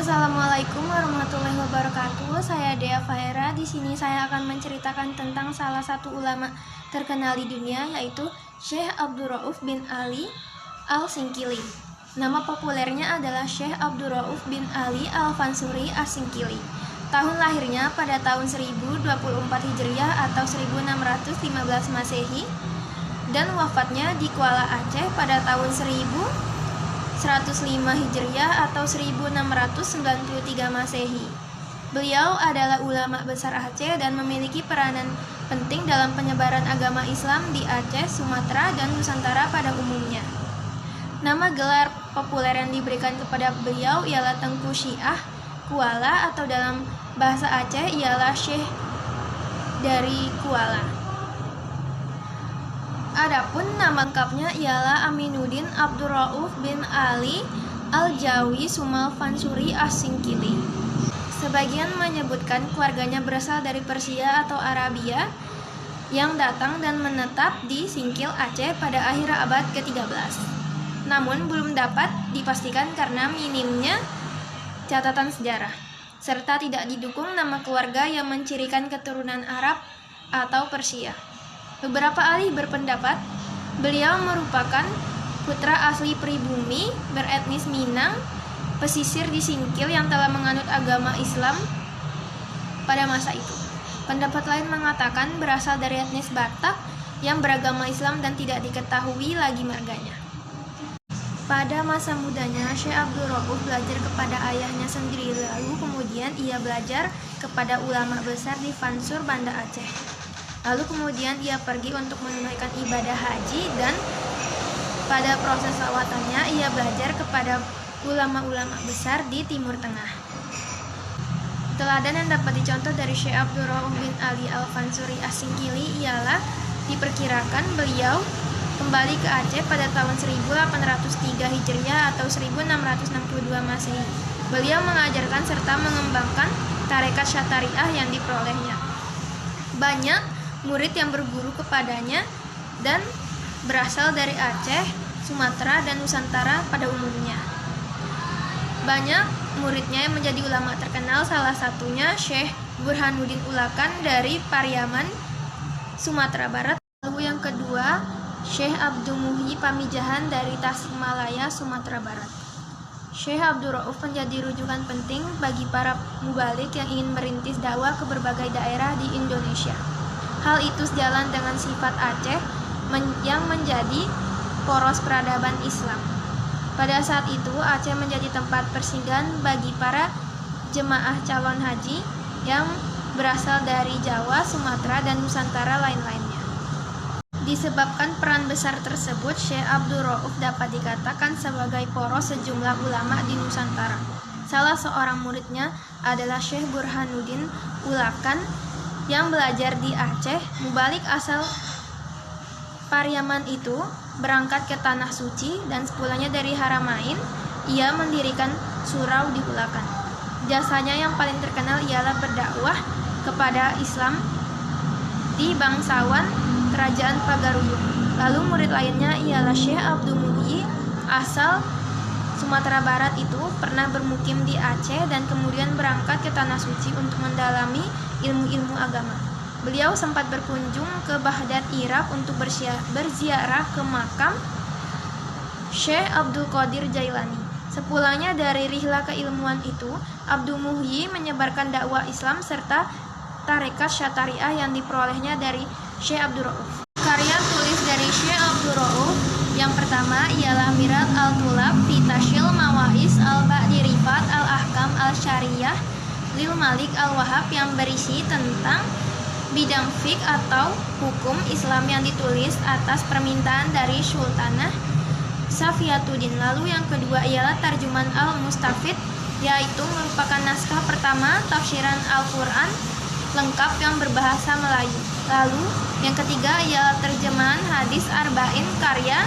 Assalamualaikum warahmatullahi wabarakatuh. Saya Dea Faira. Di sini saya akan menceritakan tentang salah satu ulama terkenal di dunia, yaitu Syekh Abdurrauf bin Ali Al-Singkili. Nama populernya adalah Syekh Abdurrauf bin Ali Al-Fansuri As-Singkili. Tahun lahirnya pada tahun 1024 Hijriah atau 1615 Masehi, dan wafatnya di Kuala Aceh pada tahun 1105 Hijriah atau 1693 Masehi. Beliau adalah ulama besar Aceh dan memiliki peranan penting dalam penyebaran agama Islam di Aceh, Sumatera, dan Nusantara pada umumnya. Nama gelar populer yang diberikan kepada beliau ialah Tengku Syiah Kuala, atau dalam bahasa Aceh ialah Syekh dari Kuala. Adapun nama lengkapnya ialah Aminuddin Abdurrauf bin Ali Al-Jawi Sumal Fansuri As-Singkili. Sebagian menyebutkan keluarganya berasal dari Persia atau Arabia yang datang dan menetap di Singkil, Aceh pada akhir abad ke-13. Namun belum dapat dipastikan karena minimnya catatan sejarah, serta tidak didukung nama keluarga yang mencirikan keturunan Arab atau Persia. Beberapa ahli berpendapat beliau merupakan putra asli pribumi beretnis Minang, pesisir di Singkil yang telah menganut agama Islam pada masa itu. Pendapat lain mengatakan berasal dari etnis Batak yang beragama Islam dan tidak diketahui lagi marganya. Pada masa mudanya, Syekh Abdurrauf belajar kepada ayahnya sendiri, lalu kemudian ia belajar kepada ulama besar di Fansur, Banda Aceh. Lalu kemudian ia pergi untuk menunaikan ibadah haji, dan pada proses lawatannya ia belajar kepada ulama-ulama besar di Timur Tengah. Teladan yang dapat dicontoh dari Syekh Abdurrauf bin Ali Al-Fansuri As-Singkili ialah diperkirakan beliau kembali ke Aceh pada tahun 1803 Hijriah atau 1662 Masehi. Beliau mengajarkan serta mengembangkan tarekat syatariah yang diperolehnya. Banyak murid yang berguru kepadanya dan berasal dari Aceh, Sumatera, dan Nusantara pada umumnya. Banyak muridnya yang menjadi ulama terkenal, salah satunya Syekh Burhanuddin Ulakan dari Pariaman, Sumatera Barat. Lalu yang kedua, Syekh Abdul Muhyi Pamijahan dari Tasikmalaya, Sumatera Barat. Syekh Abdurrauf menjadi rujukan penting bagi para mubalik yang ingin merintis dakwah ke berbagai daerah di Indonesia. Hal itu sejalan dengan sifat Aceh yang menjadi poros peradaban Islam. Pada saat itu, Aceh menjadi tempat persinggahan bagi para jemaah calon haji yang berasal dari Jawa, Sumatera, dan Nusantara lain-lainnya. Disebabkan peran besar tersebut, Syekh Abdurrauf dapat dikatakan sebagai poros sejumlah ulama di Nusantara. Salah seorang muridnya adalah Syekh Burhanuddin Ulakan yang belajar di Aceh. Mubalik asal Pariaman itu berangkat ke Tanah Suci, dan sepulangnya dari Haramain, ia mendirikan surau di Ulakan. Jasanya yang paling terkenal ialah berdakwah kepada Islam di bangsawan Kerajaan Pagaruyung. Lalu murid lainnya ialah Syekh Abdul Muhyi asal Sumatera Barat, itu pernah bermukim di Aceh dan kemudian berangkat ke Tanah Suci untuk mendalami ilmu-ilmu agama. Beliau sempat berkunjung ke Baghdad, Irak untuk berziarah ke makam Syekh Abdul Qadir Jailani. Sepulangnya dari rihlah keilmuan itu, Abdul Muhyi menyebarkan dakwah Islam serta tarekat syatariah yang diperolehnya dari Syekh Abdurrauf. Karya tulis dari Syekh Abdurrauf yang pertama ialah Mirat Al-Tulab fi Tashil Mawais Al-Ba'di Rifat Al-Ahkam Al-Syariyah Lil Malik Al-Wahhab, yang berisi tentang bidang fiqh atau hukum Islam yang ditulis atas permintaan dari Sultanah Safiyatuddin. Lalu yang kedua ialah Tarjuman Al-Mustafid, yaitu merupakan naskah pertama tafsiran Al-Quran lengkap yang berbahasa Melayu. Lalu yang ketiga ialah terjemahan hadis Arba'in karya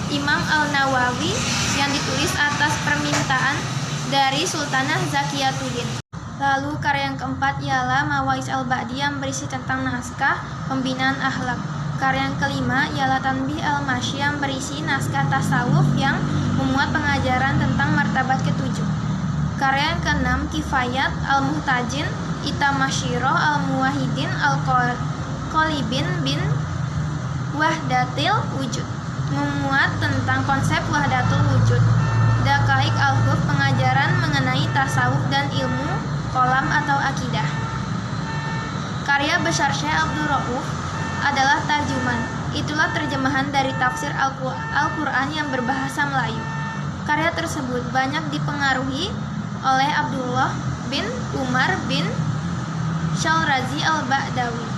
Imam Al-Nawawi yang ditulis atas permintaan dari Sultanah Zakiyatuddin. Lalu karya yang keempat ialah Mawais Al-Ba'di yang berisi tentang naskah pembinaan akhlak. Karya yang kelima ialah Tanbih Al-Masyi yang berisi naskah tasawuf yang memuat pengajaran tentang martabat ketujuh. Karya yang keenam, Kifayat Al-Muhtajin Itamasyiroh Al-Muwahhidin Al-Qalibin bin Wahdatil Wujud, memuat tentang konsep wahdatul wujud. Daqaiq Al-Huf, pengajaran mengenai tasawuf dan ilmu kolam atau akidah. Karya besar Syekh Abdul Rauf adalah Tarjuman. Itulah terjemahan dari tafsir Al-Quran yang berbahasa Melayu. Karya tersebut banyak dipengaruhi oleh Abdullah bin Umar bin Syalrazi Al-Ba'dawi.